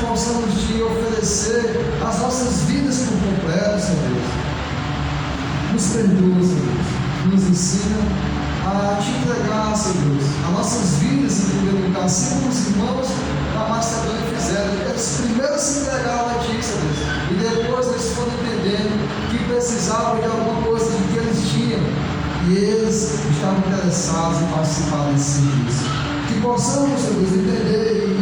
possamos te oferecer as nossas vidas por completo, Senhor Deus. Nos perdoa, Senhor Deus. Nos ensina a te entregar, Senhor Deus, as nossas vidas em primeiro lugar, assim como os irmãos da Macedônia fizeram. Eles primeiro se entregaram a Ti, Senhor Deus, e depois eles foram entendendo que precisavam de alguma coisa que eles tinham, e eles estavam interessados em participar desse serviço. Que possamos, Senhor Deus, entender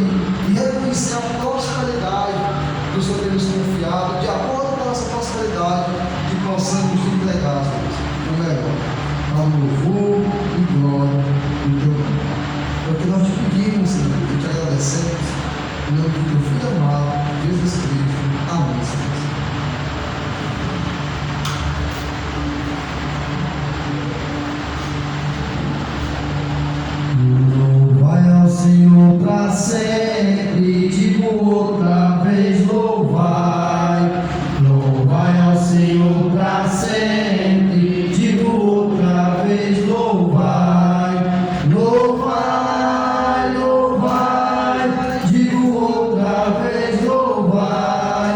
e reconhecer a prosperidade que o Senhor tem nos confiado, de acordo com a nossa prosperidade, que possamos te entregar, Senhor Deus, o melhor, ao louvor e glória do Teu nome. É o que nós te pedimos, Senhor, e te agradecemos, em nome do Teu Filho amado, Jesus Cristo. Amém, Senhor. Senhor para sempre, digo outra vez, louvai, louvai ao Senhor para sempre, digo outra vez, louvai, louvai, louvai, digo outra vez, louvai,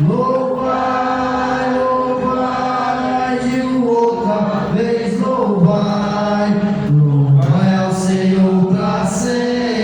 louvai, louvai, digo outra vez, louvai, louvai ao Senhor para sempre.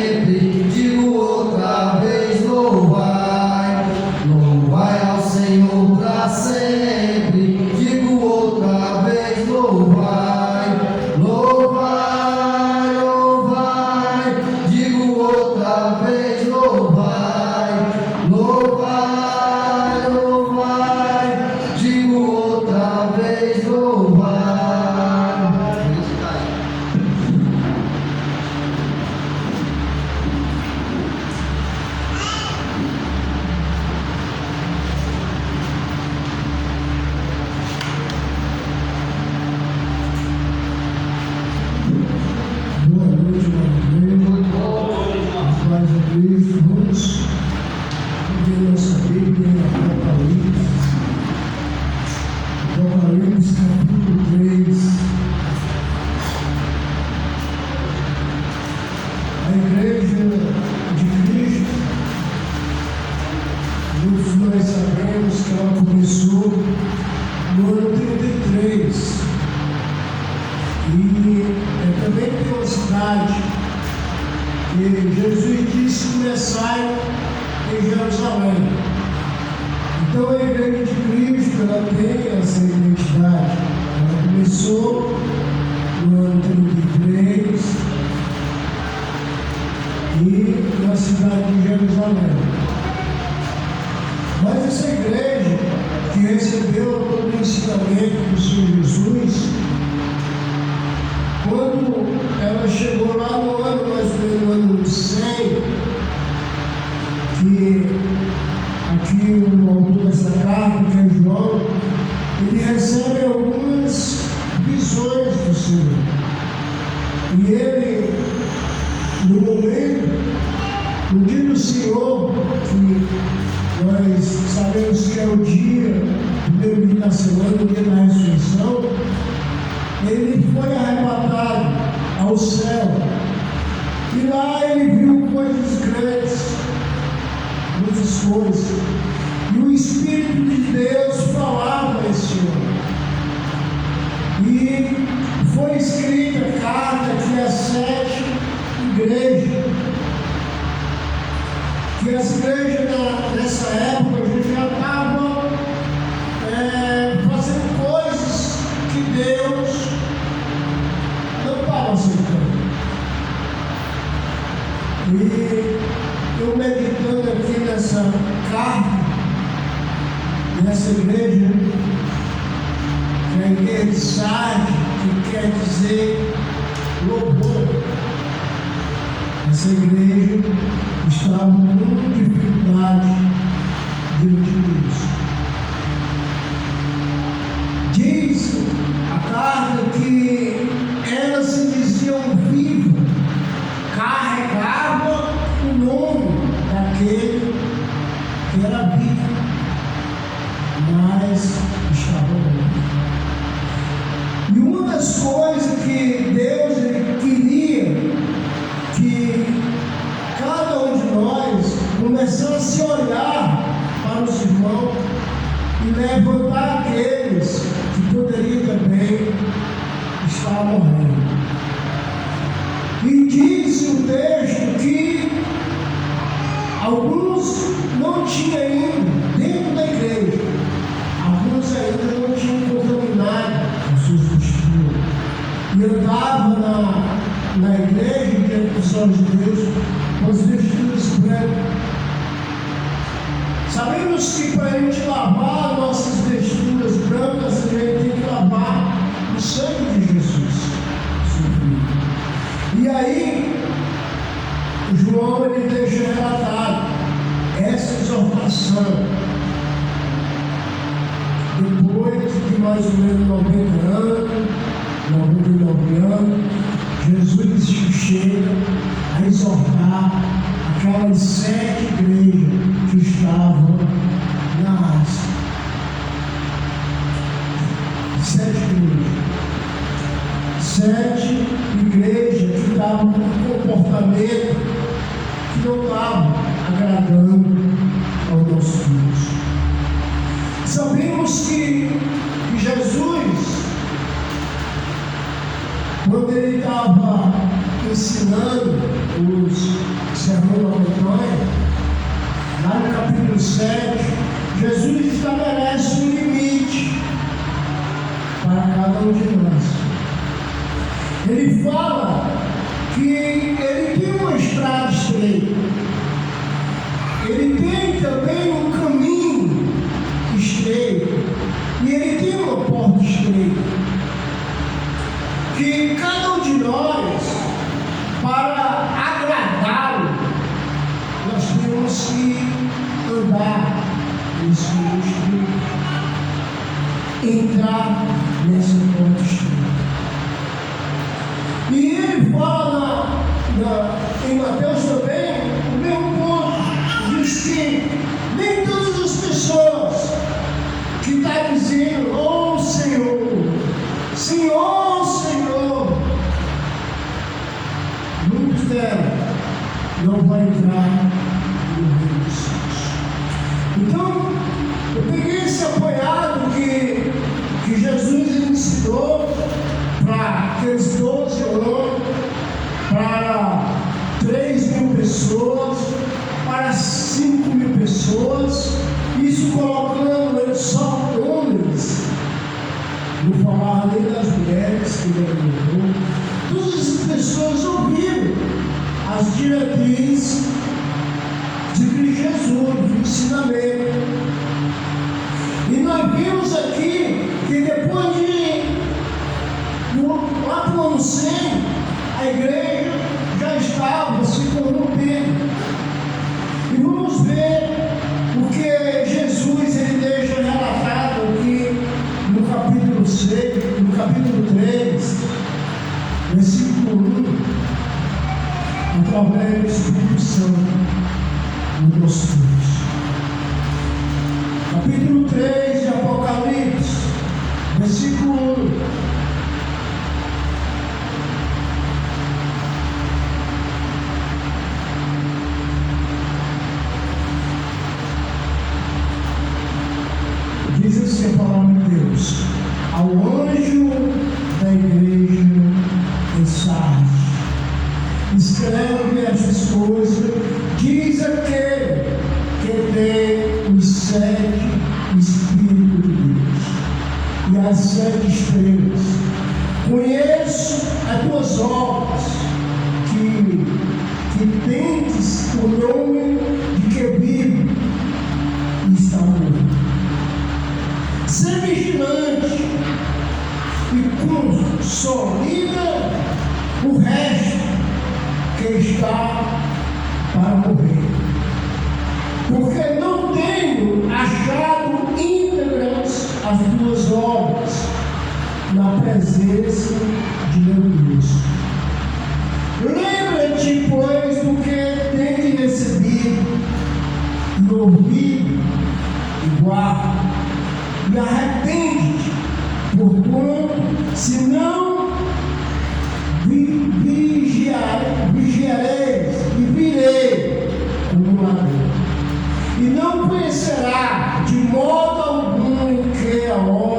Jesus disse: começai em Jerusalém. Então a Igreja de Cristo, ela tem essa identidade. Ela começou no ano 33 e na cidade de Jerusalém. Mas essa igreja que recebeu todo o ensinamento do Senhor Jesus, quando ela chegou lá no ano, mais ou menos no ano 100, que aqui o autor dessa carta, que é João, ele recebe algumas visões do Senhor. E ele, no momento, no dia do Senhor, que nós sabemos que é o dia, primeiro dia da semana, o dia da ressurreição, ele foi arrebatado ao céu. E lá ele viu coisas grandes, muitas coisas. E o Espírito de Deus falava a esse homem. E foi escrita a carta que as 7 igrejas, que as igrejas nessa época já estavam fazendo coisas que Deus não estava aceitando. E eu meditando aqui nessa carta, nessa igreja, que é a igreja de Sardes, que quer dizer louvor. Essa igreja estava com dificuldade diante disso. Diz a carta que elas se diziam vivas, carregavam o nome daquele que era vivo, mas estava morto. E uma das coisas que Deus queria que cada um de nós começasse daqueles que poderiam também estar morrendo. E diz o texto que alguns não tinham ainda, dentro da igreja, alguns ainda não tinham contaminado as suas vestiduras. E andava na igreja, diante dos olhos de Deus, com as vestiduras brancas. Sabemos que para a gente lavar nossas vestiduras brancas, a gente tem que lavar o sangue de Jesus. E aí, João ele deixa relatado essa exortação. Depois de mais ou menos 90 anos, 99 anos, Jesus chega a exortar aquelas 7 igrejas que estavam na Ásia. 7 igrejas que estavam com um comportamento que não estava agradando ao nosso Deus. Sabemos que Jesus, quando ele estava ensinando os sermões da montanha, lá no capítulo 7, Jesus estabelece um limite para cada um de nós. Ele fala que ele tem uma estrada estreita, ele tem também um caminho estreito, e ele tem uma porta estreita. Que cada um de nós, para agradá-lo, nós temos que andar nesse caminho estreito, entrar nessa porta estreita. E ele fala em Mateus também, o mesmo ponto, diz que nem todas as pessoas que estão dizendo, oh Senhor, Senhor, Senhor, muitos delas não vão entrar no reino dos céus. Então, eu peguei esse apanhado que Jesus ensinou para aqueles 12 anos, para 3.000 pessoas, para 5.000 pessoas, isso colocando eles só homens, não falar nem das mulheres que ele alimentou. Todas as pessoas ouviram as diretrizes de Cristo Jesus, do ensinamento. E nós vimos aqui que depois lá para o ano 100, a igreja já estava se corrompendo. E vamos ver o que Jesus ele deixa relatado aqui no capítulo 6, no capítulo 3, versículo 1, através do Espírito Santo no nosso Deus. Capítulo 3 de Apocalipse, versículo 1. Diz assim a palavra de Deus: ao anjo da igreja em Sardes, escreve essas coisas, diz aquele que tem os 7 Espíritos de Deus e as 7 estrelas. Conheço as tuas obras, que tens o nome de que vive e está morto. Ser vigilante e consolida o resto que está para morrer, porque não tenho achado íntegras as tuas obras na presença de meu Deus. Lembra-te, pois, do que tens recebido e ouvido e guarda. E arrepende-te, porquanto, se não vigiareis e virei como ladrão, e não conhecerá de modo algum em que a hora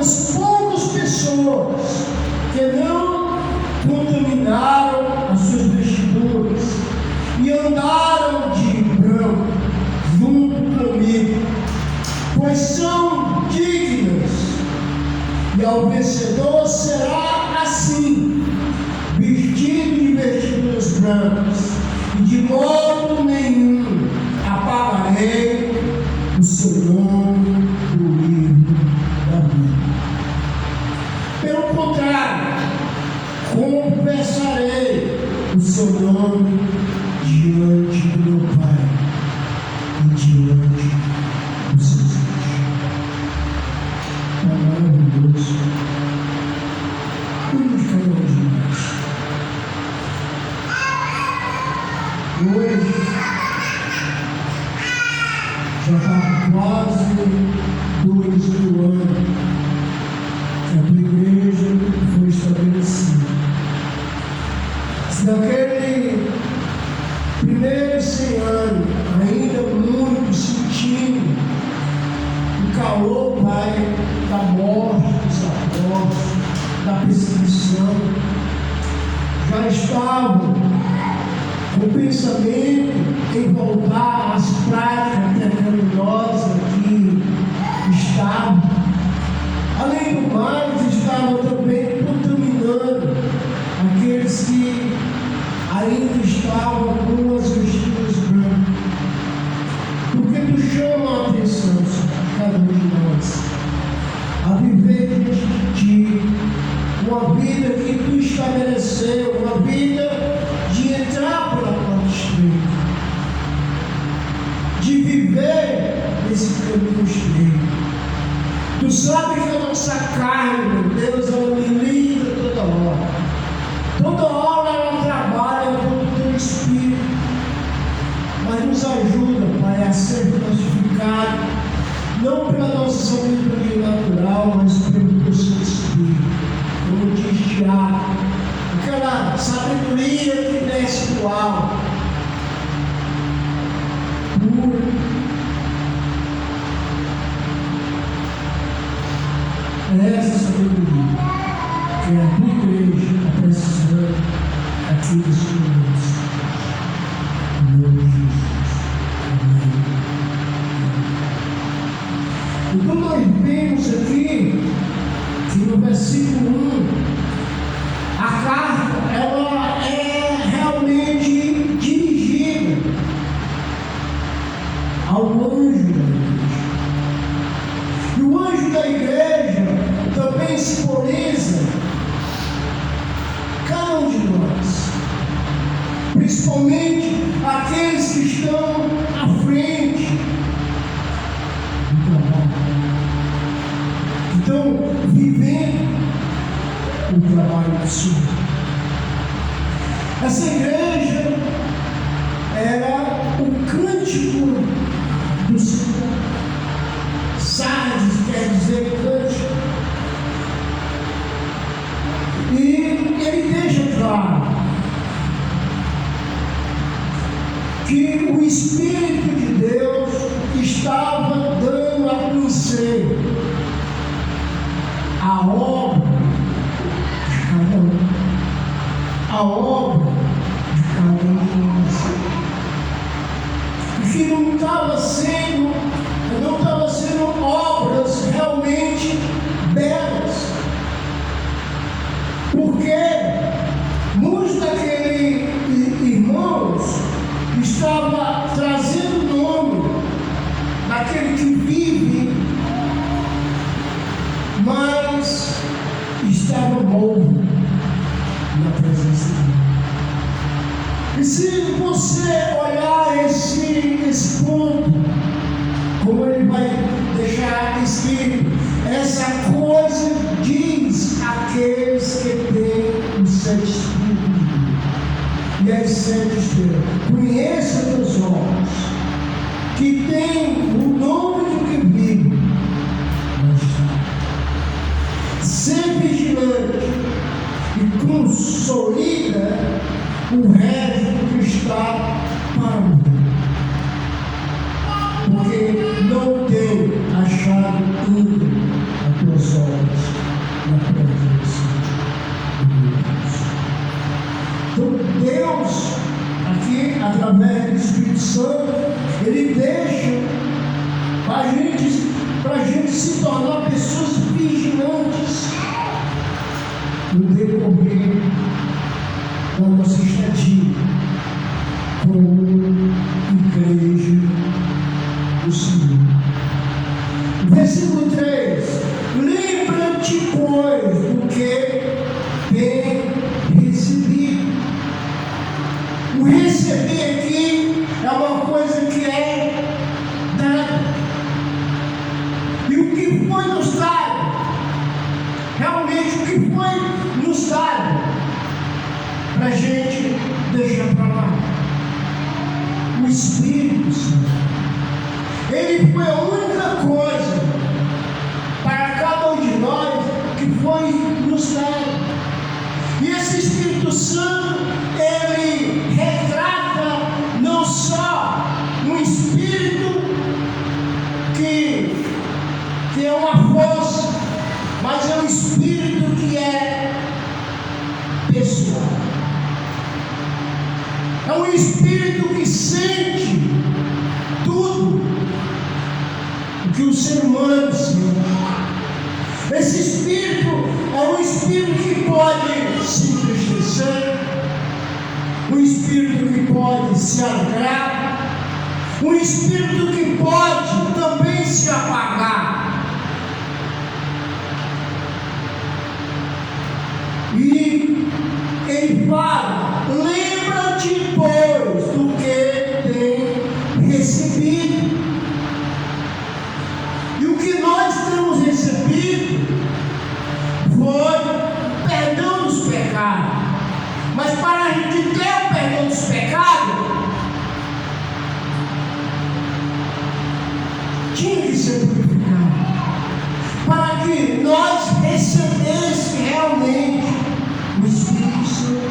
algumas poucas pessoas que não contaminaram as suas vestiduras e andaram de branco junto comigo, pois são dignas. E ao vencedor será assim, vestido de vestiduras brancas, e de modo nenhum apagarei o seu nome do livro da vida. Pelo contrário, confessarei o seu nome diante do meu Pai e diante dos seus anjos. É maravilhoso. Cuide de cada um de nós. Hoje já está quase 2 anos que a tua igreja foi estabelecida. Se naquele primeiro 100 anos, ainda muito sentindo o calor, Pai, da morte dos apóstolos, da perseguição, já estavam com o pensamento em voltar às práticas pecaminosas que estavam. Além do mais, estavam também contaminando aqueles que ainda estavam com as vestiduras brancas. Porque tu chama a atenção de cada um de nós a viver diante de ti uma vida que tu estabeleceu, uma vida de entrar pela porta estreita, de viver nesse caminho estreito. Tu sabe que a nossa carne, meu Deus, ela milita toda hora. Toda hora ela trabalha com o teu Espírito. Mas nos ajuda, Pai, a ser fortificado, não pela nossa sabedoria natural, mas pelo teu Santo Espírito. Como diz Tiago, aquela sabedoria que desce do alto, pura. É essa sabedoria que a tua igreja está precisando aqui nesse momento. Em nome de Jesus. Amém. Então nós vemos aqui que no versículo 1, a carta ela é realmente dirigida ao anjo da igreja. E o anjo da igreja também simboliza cada um de nós, principalmente aqueles que estão à frente do trabalho, que estão vivendo o trabalho do Senhor. Essa igreja era o cântico do Senhor. Sardes quer dizer cântico. E ele deixa claro que o Espírito de Deus estava dando a conhecer a obra de cada um, a obra de cada um de nós, e que não estava sendo obras realmente belas, porque muitos daqueles irmãos estavam trazendo o nome daquele que vive, mas estava morto na presença dele. E se você olhar esse ponto, como ele vai deixar escrito, essa coisa diz aqueles que têm os 7 Espíritos de Deus e as 7 estrelas. Conheça teus olhos, que tem o nome do que vive, mas está. Ser vigilante e consolida o resto que está para o mundo, porque não tem achado tudo a teus olhos. da nossa estadia como igreja do Senhor. Versículo 3: lembra-te, pois, do que tem recebido. O receber aqui é uma coisa que é dada. E o que foi nos dado, realmente o que foi nos dado, para a gente deixar para lá. O Espírito Santo. Ele foi a única coisa para cada um de nós que foi nos dado. E esse Espírito Santo, ele retrata não só um Espírito que é uma força, mas é um Espírito que é pessoal. É um Espírito que sente tudo o que o ser humano sente. Esse Espírito é um Espírito que pode se entristecer, um Espírito que pode se alegrar, um Espírito que pode também se apagar. E ele fala: lembra-te, pois, do que tem recebido. E o que nós temos recebido foi perdão dos pecados. Mas para a gente ter o perdão dos pecados, tinha que ser purificado, para que nós recebêssemos realmente o Espírito Santo.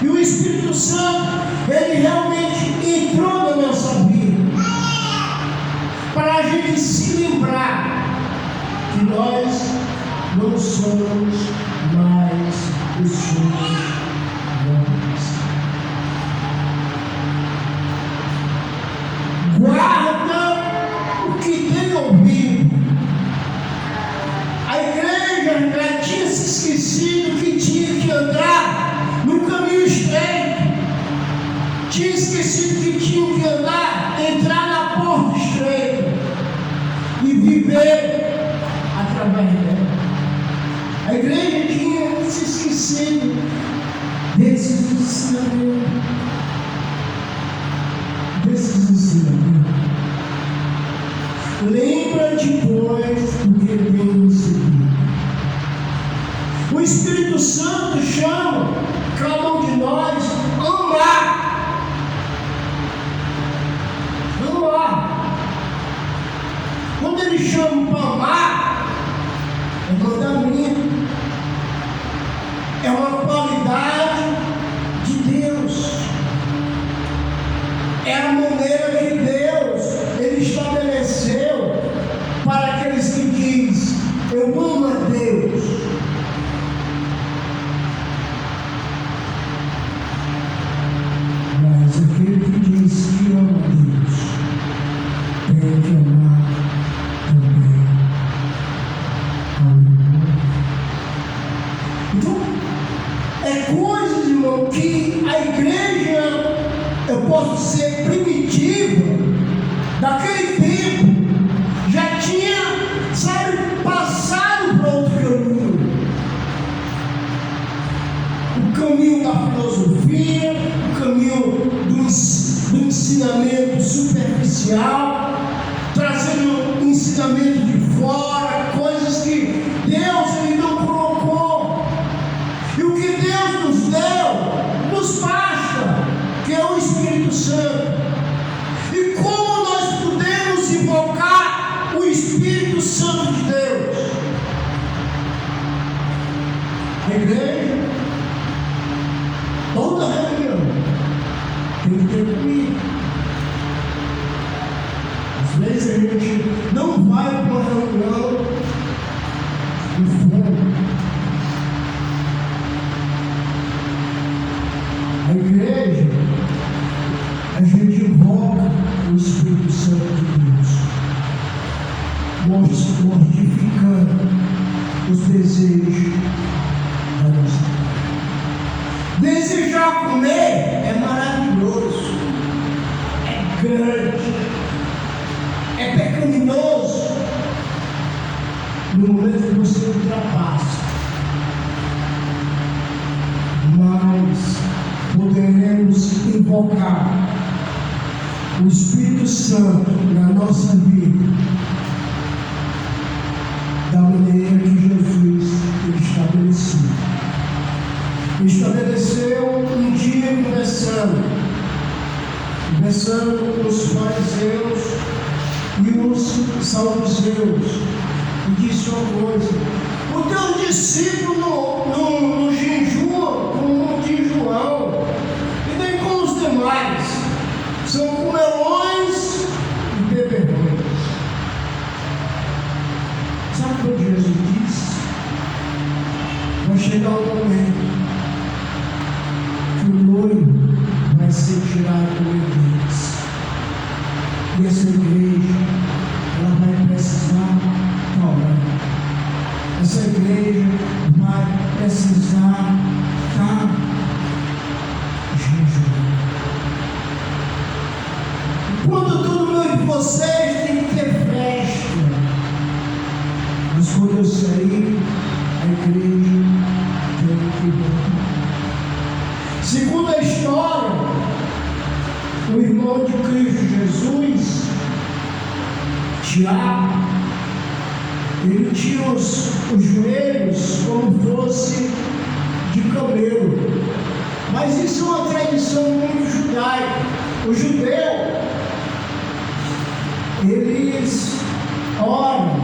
E o Espírito Santo, ele realmente entrou na nossa vida, para a gente se lembrar que nós não somos mais pessoas mortas. Guarda o que tem ouvido. A igreja já tinha se esquecido que tinha que andar no caminho estreito, tinha esquecido que tinha que andar, entrar na porta estreita e viver através dela. A igreja tinha se esquecido desses ensinamentos. Lembra-te, pois, do que tem recebido. O Espírito Santo chama cada um de nós a amar. Amar. Quando ele chama para amar, é mandamento, é uma qualidade de Deus, é a maneira que Deus ele estabeleceu para aqueles que dizem: eu amo a Deus. Mas aquele que diz que ama a Deus tem que amar também ao irmão. Então, é coisa, irmão, que a igreja, eu posso ser primitiva, daquele tempo, já tinha, sabe, passado para outro caminho. O caminho da filosofia, o caminho do ensinamento superficial, trazendo ensinamento de fora, coisas que Deus ele não colocou. E o que Deus nos deu, nos basta, que é o Espírito Santo. E como nós podemos invocar o Espírito Santo de Deus? A igreja, toda reunião, tem que ter comida. Às vezes a gente não vai para uma reunião de fome. A igreja, a gente invoca o Espírito Santo de Deus, mortificando os desejos da nossa Santo na nossa vida, da maneira que Jesus ele estabeleceu. Estabeleceu um dia conversando com os fariseus e os saduceus, e disse uma coisa: o teu discípulo não jejua como o de João, e nem como os demais, são comelões e beberrões. Sabe o que Jesus disse? Vai chegar o momento que o noivo vai ser tirado do eles, e essa igreja ela vai precisar orar. Essa igreja vai precisar estar jejuando. Quando tudo meu de vocês tem que ter festa, mas quando eu sair, a igreja tem que voltar. Segundo a história, o irmão de Cristo Jesus, Tiago, ele tinha os joelhos como fosse de camelo. Mas isso é uma tradição muito judaica. O judeu, eles oram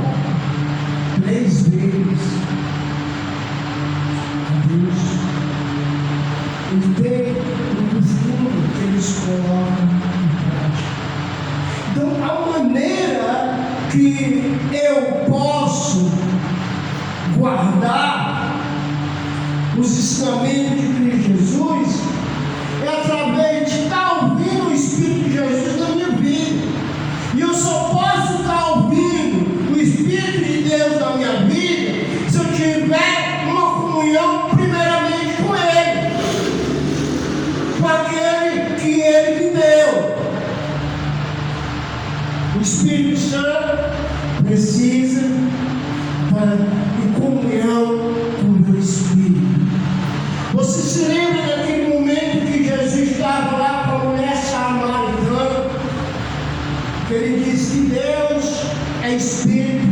3 vezes a Deus. E tem um costume que eles colocam em prática. Então, a maneira que eu posso guardar os ensinamentos de Cristo Jesus é através de estar ouvindo o Espírito de Jesus na minha vida. E eu só posso estar ouvindo o Espírito de Deus na minha vida se eu tiver uma comunhão primeiramente com Ele, com aquele que Ele me deu. O Espírito Santo precisa estar em comunhão com o meu Espírito. Você se lembra daquele momento que Jesus estava lá com a mulher samaritana? Que ele disse que Deus é Espírito,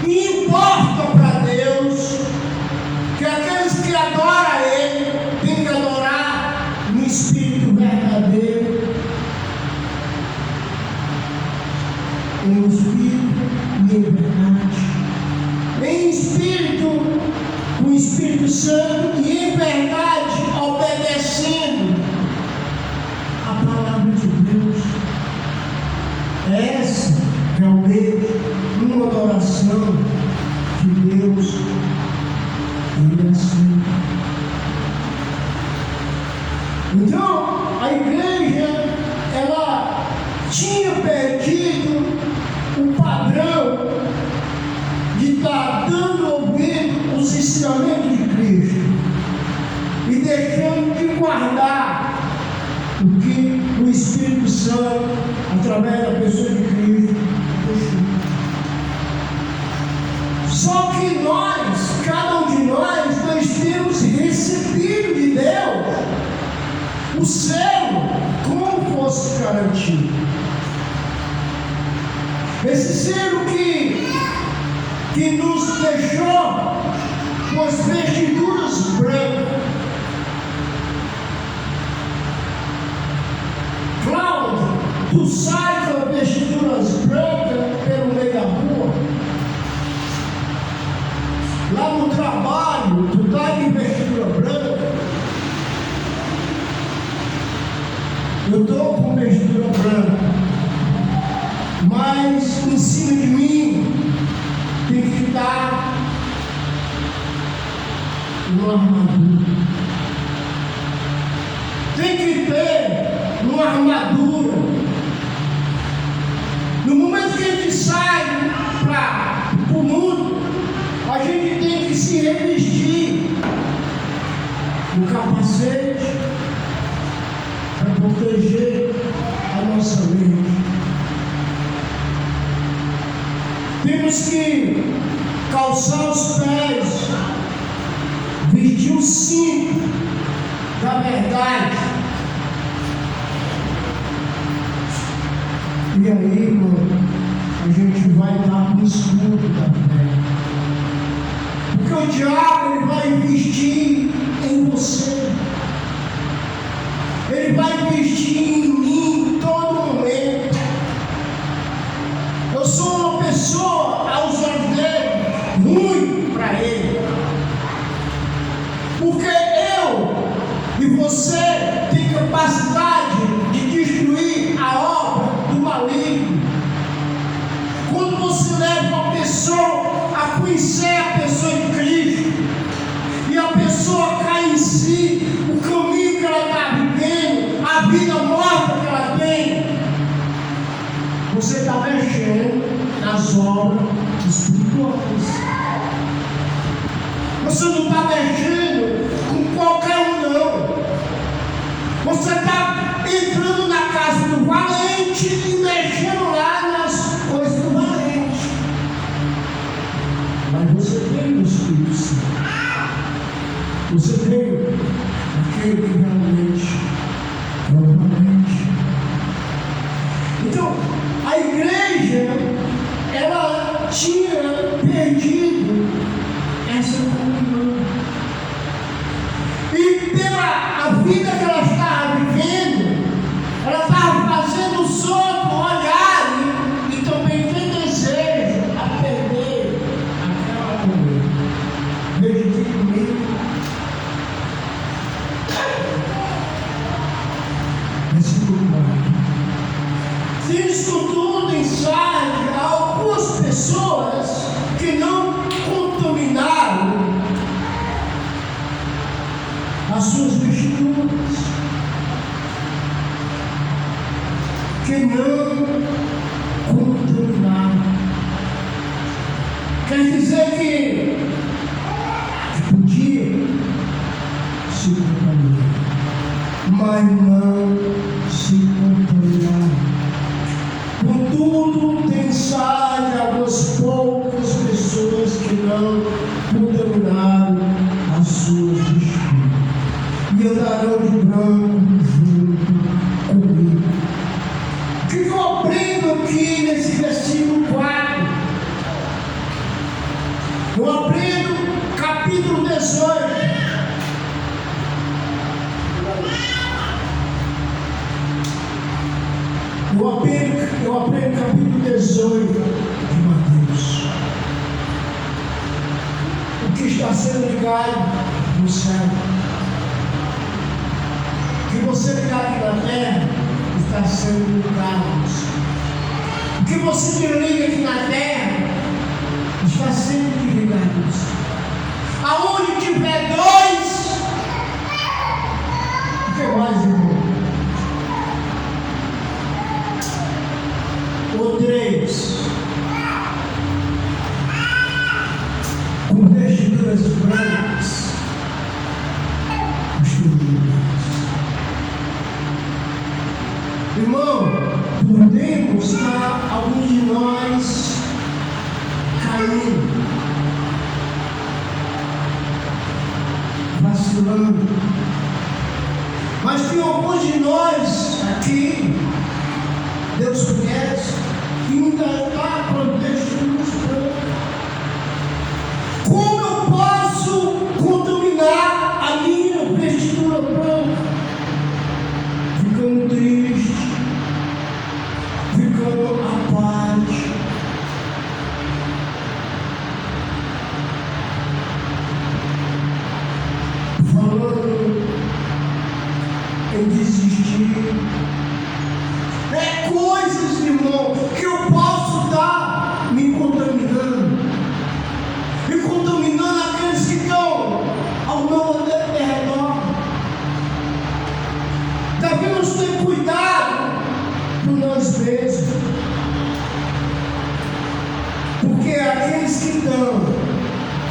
e importa para Deus que aqueles que adoram Ele têm que adorar no Espírito verdadeiro, em Espírito e em verdade, em Espírito, com o Espírito Santo, e em verdade, obedecendo a palavra de Deus. Essa realmente uma adoração que Deus ele aceita. Então, a igreja ela tinha perdido o padrão de estar dando ouvido os ensinamentos de Cristo e deixando de guardar o que o Espírito Santo, através da pessoa de Cristo, deixou. Só que nós, cada um de nós temos recebido de Deus o selo como fosse garantido. Esse selo que nos deixou com as vestiduras brancas. Cláudio, tu sai com as vestiduras brancas pelo meio da rua. Lá no trabalho, tu está de vestidura branca. Eu estou com vestidura branca, mas em cima de mim tem que estar uma armadura. Tem que ter uma armadura. No momento que a gente sai para o mundo, a gente tem que se revestir. O capacete para proteger a nossa mente. Temos que calçar os pés, vestir o cinto da verdade. E aí escudo da fé. Porque o diabo ele vai investir em você. Ele vai investir em mim em todo momento. Eu sou uma pessoa, aos olhos dele, ruim para ele. Porque eu e você tem capacidade de destruir a obra do maligno. Quando você leva uma pessoa a conhecer a pessoa de Cristo, e a pessoa cai em si, o caminho que ela está vivendo, a vida morta que ela tem, você está mexendo nas obras espirituais. Você não está mexendo com qualquer um, não. Você está entrando na casa do valente e mexendo lá nas coisas do valente. Mas você tem o Espírito Santo. Você tem aquele que realmente é o valente. Então, a igreja, ela tinha perdido essa comunhão. E pela vida que ela estava vivendo, ela estava fazendo os outros olharem e também tem desejo a perder aquela comunhão. Veja aqui comigo. Versículo 4. Fiz com tudo ensaio a algumas pessoas que não contaminaram as suas vestiduras, que não contaminaram. Quer dizer que podia se contaminar, mas não se contaminaram. Contudo, tem sai algumas poucas pessoas que não contaminaram as suas vestiduras e andarão de branco junto comigo. O que eu aprendo aqui nesse versículo 4? Eu aprendo capítulo 18. Eu aprendo capítulo 18 de Mateus. O que está sendo ligado no céu. O que você ligar aqui na terra está sendo ligado no céu. O que você desliga aqui na terra está sendo desligado no céu. Aonde tiver dois, o que mais, irmão? Ou três, com vestiduras brancas, irmão, podemos estar alguns de nós caindo, vacilando, mas tem alguns de nós aqui, Deus conhece, que ainda está com vestiduras brancas. Como eu posso contaminar a minha vestidura branca? Ficando triste, ficando apático. Falando em desistir. É coisas, irmão, que eu posso estar me contaminando. E contaminando aqueles que estão ao meu redor. Devemos ter cuidado por nós mesmos. Porque aqueles que estão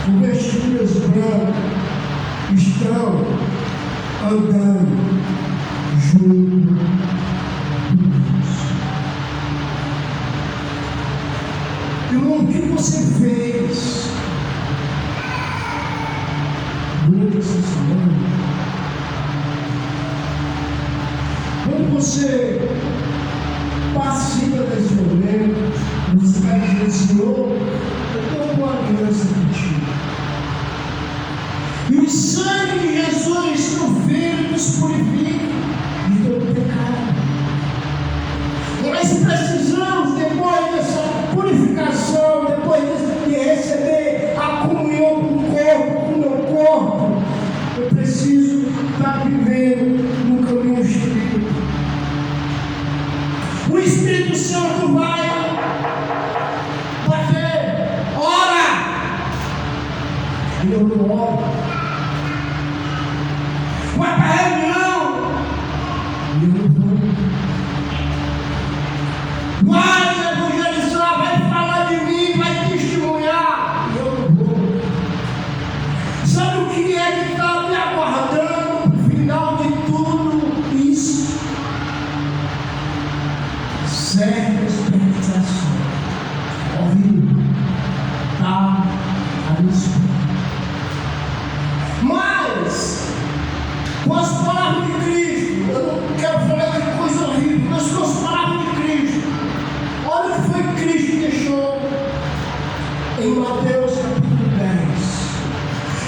com vestiduras brancas estão andando junto com Deus. Irmão, o que você fez durante essa semana? Quando você participa desse momento, você vai dizer, Senhor, E o sangue de Jesus no Filho nos purifica de todo pecado. Nós precisamos, depois dessa purificação, depois de receber a comunhão com o corpo, com o meu corpo, eu preciso estar vivendo no caminho espírita. O Espírito Santo vai bater, ora! E eu não oro. Vai para a reunião e eu não vou. Vai evangelizar, vai falar de mim, vai testemunhar e eu não vou. Sabe o que é que está me aguardando no final de tudo isso? Certa expectação, horrível, tá a nos. Mas, com as palavras de Cristo, eu não quero falar de coisa horrível, mas com as palavras de Cristo, olha o que foi que Cristo deixou em Mateus capítulo 10.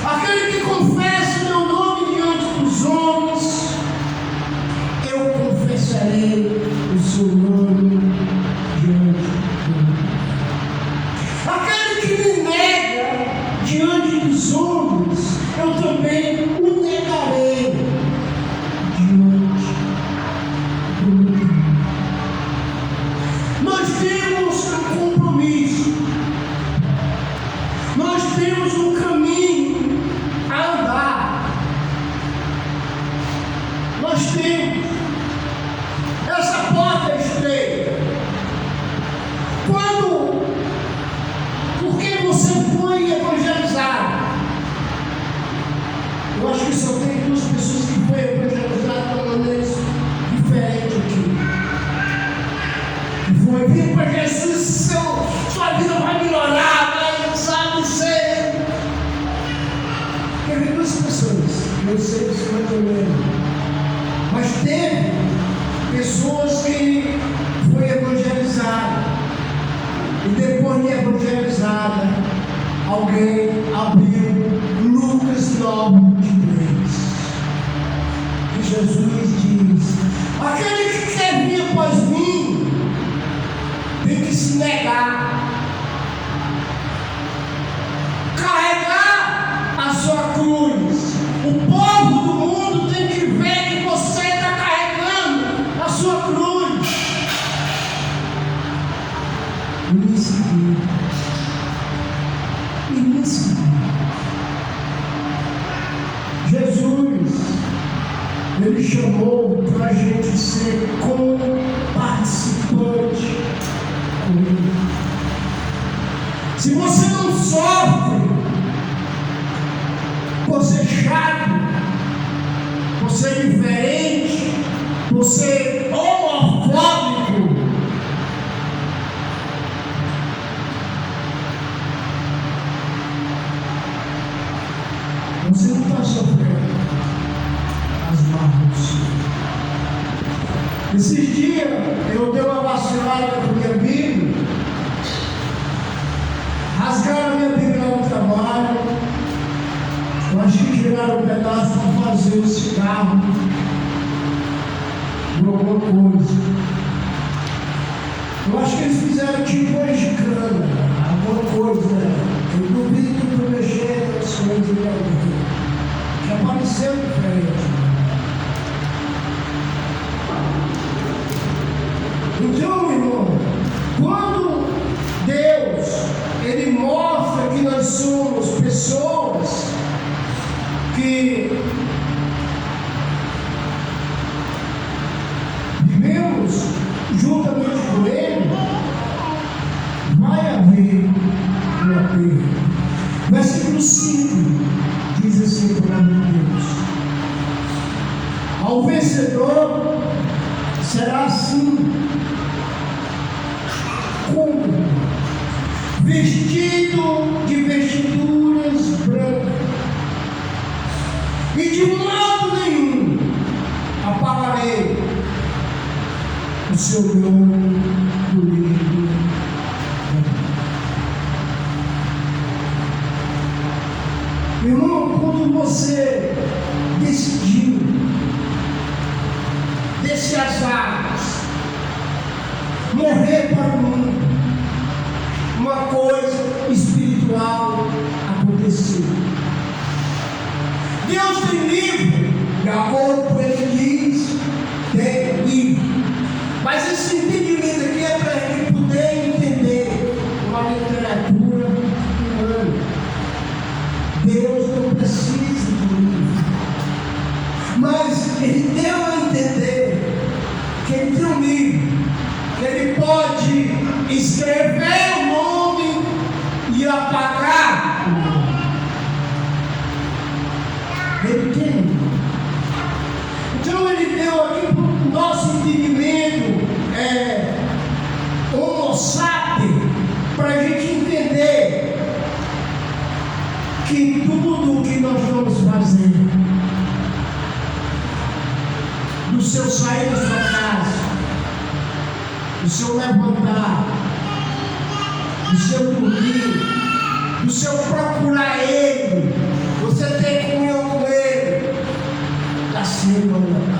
Aquele que confessa meu nome diante dos homens, eu confessarei o seu nome diante do mundo. Aquele que me nega diante dos homens, eu também o negarei diante do mundo. Nós temos um compromisso, nós temos um caminho a andar, nós temos essa porta estreita. Porque você foi evangelizado? Eu acho que só tem duas pessoas que foram evangelizadas de uma maneira diferente aqui. Que foi vir para Jesus, sua vida vai melhorar, vai, sabe, ser. Teve duas pessoas, eu sei que mais ou menos. Mas teve pessoas que foi evangelizada. E depois de evangelizada, alguém abriu Lucas 9:23. E Jesus diz: aquele que quer vir após mim, tem que se negar, carregar a sua cruz. O povo do mundo tem que ver que você está carregando a sua cruz. E me seguir. Jesus, Ele chamou para a gente ser co-participante com Ele. Se você não sofre por ser chato, por ser diferente, por ser homofóbico, você não está sofrendo as marcas. Esses dias eu dei uma vacilada com a minha Bíblia, rasgaram a minha Bíblia lá no trabalho. Eu acho que tiraram um pedaço para fazer o cigarro de alguma coisa. Eu acho que eles fizeram tipo uma gicana, alguma coisa. Eu duvido que eu mexer nas coisas de alguém. Que apareceu diferente. Então, irmão, quando Deus Ele mostra que nós somos pessoas que vivemos juntamente com Ele, vai haver um apelo. Versículo 5 diz assim: a palavra de Deus: ao vencedor será assim, como vestido de vestiduras brancas, e de modo nenhum apagarei o seu nome do livro. Irmão, Irmão, quando você decidiu descer as águas, morrer para o mundo, uma coisa espiritual aconteceu. Deus tem livro, de acordo com ele diz, tem livro. Mas esse entendimento aqui é para a gente poder entender uma literatura humana. Deus não precisa de um livro. Mas ele deu a entender que ele tem um livro, que ele pode escrever o nome e apagar o nome. Ele tem. Então ele deu aqui para o nosso entendimento homo sapiens, para a gente entender que tudo o que nós vamos fazer, do seu sair da sua casa, do seu levantar, do seu dormir, do seu procurar Ele, você ter comunhão com Ele, está sendo avaliado.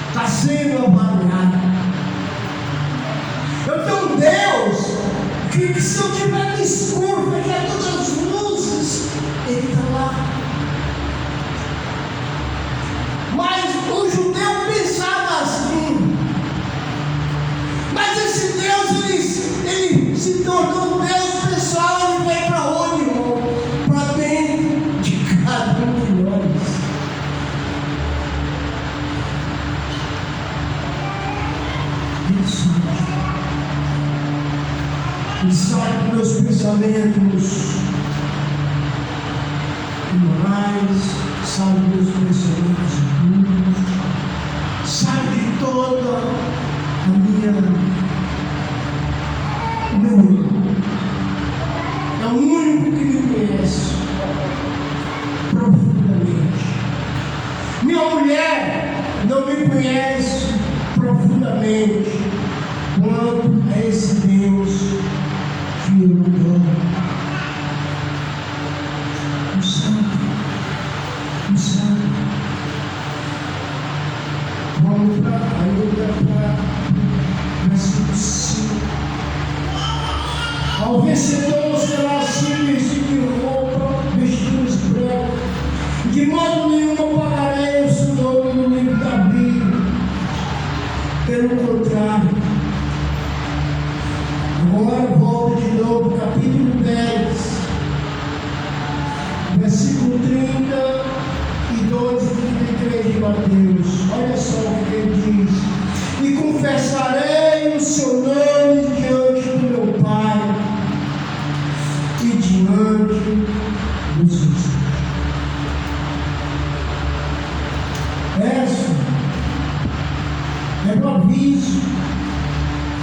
Está sendo avaliado. Eu tenho um Deus que se eu tiver no escuro, fechar todas as luzes, Ele está lá. Mas o judeu pensava assim. Mas esse Deus, ele se tornou um Deus pessoal. Ele veio para onde, irmão? Para dentro de cada um de nós. Ele sabe dos meus pensamentos imorais, sabe dos meus pensamentos impuros, sabe de toda a minha eu. É o único que me conhece profundamente. Minha mulher não me conhece profundamente quanto a esse Deus que eu não amo. Não sabe. Vamos para versículo 5. Ao vencedor será assim vestido de roupa, vestidos brancos. De modo nenhum apagarei o seu nome no livro da vida. Pelo contrário, agora volta de novo, capítulo 10, versículo 32 e 33 de Mateus. Olha só o que ele diz: e confessarei o seu nome diante do meu Pai e diante dos seus. Essa é o aviso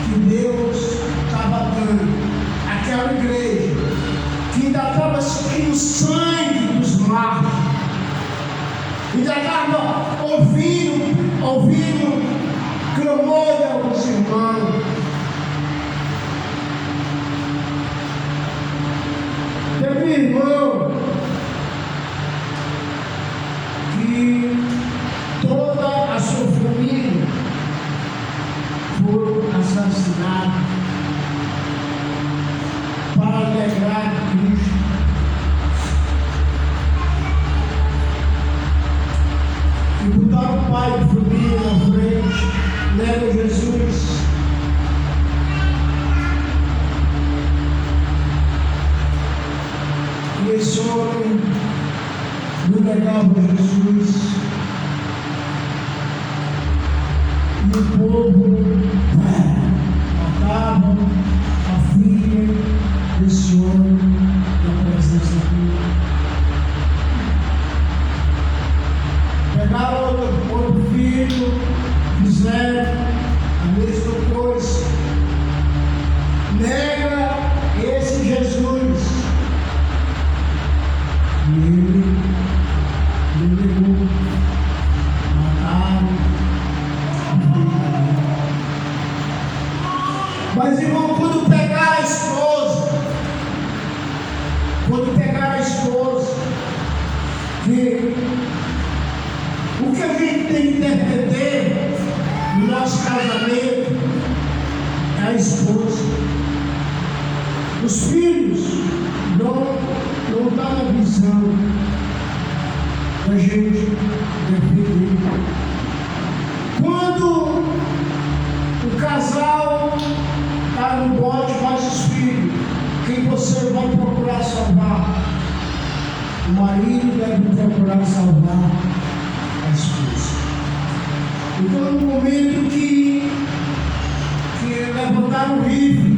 que Deus estava dando àquela igreja que ainda estava sentindo o sangue dos mártires, ainda estava ouvindo clamor de alguns irmãos. Teve irmão que toda a sua família foram assassinados para alegrar Cristo. E botaram o pai de família na frente, leva Jesus. E esse homem não negava Jesus. E o povo matava a filha desse homem na presença dele. Pegaram outro filho, fizeram a mesma coisa. Nega esse Jesus. E ele negou. Mataram. Mas irmão, quando pegar a esposa cada visão da gente defender. Quando o casal está no bote mais os filhos, quem você vai procurar salvar? O marido deve procurar salvar a esposa. Então, no momento que levantaram o rifle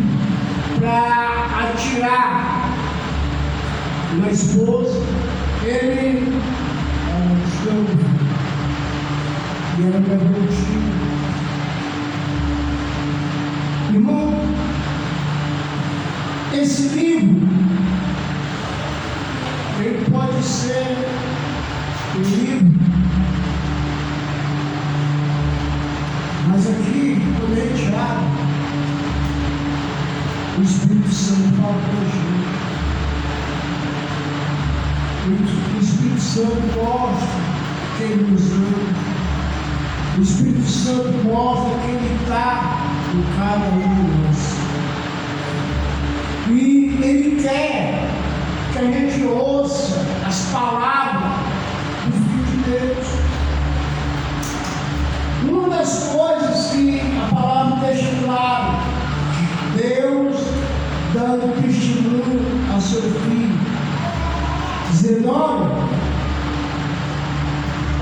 para atirar na esposa, ele escreveu e ela levou o tiro. Irmão, esse livro, ele pode ser um livro, mas aqui, quando é Tiago, o Espírito Santo fala para a gente. O Espírito Santo mostra que Ele nos ama. O Espírito Santo mostra que Ele está em cada um de nós. E Ele quer que a gente ouça as palavras do Filho de Deus. Uma das coisas que a palavra deixa claro, Deus dando testemunho ao seu Filho, dizendo: olha,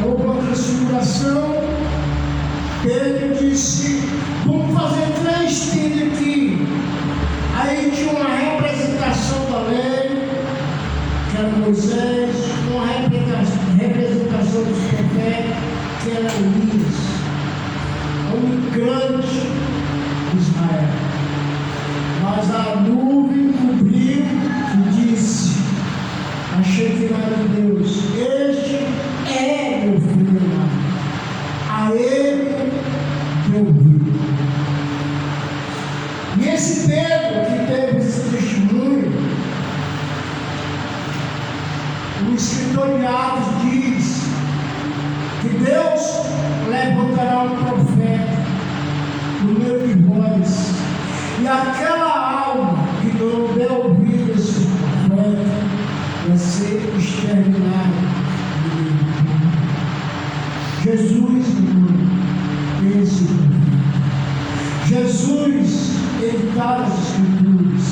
houve uma transfiguração. Pedro disse: vamos fazer 3 trilhos aqui. Aí tinha uma representação da lei, que era Moisés, uma representação dos profetas, que era Elias, homem grande de Israel. Mas a nuvem cobriu e disse: achei que era Deus, este é meu filho amado, a ele deu vida. E esse Pedro que teve esse testemunho, o escritor de Atos diz que Deus levantará um profeta no meio de vós, e aquela alma que não deu ouvido a esse profeta vai ser exterminada. Jesus, esse profeta. Jesus, ele está nas Escrituras.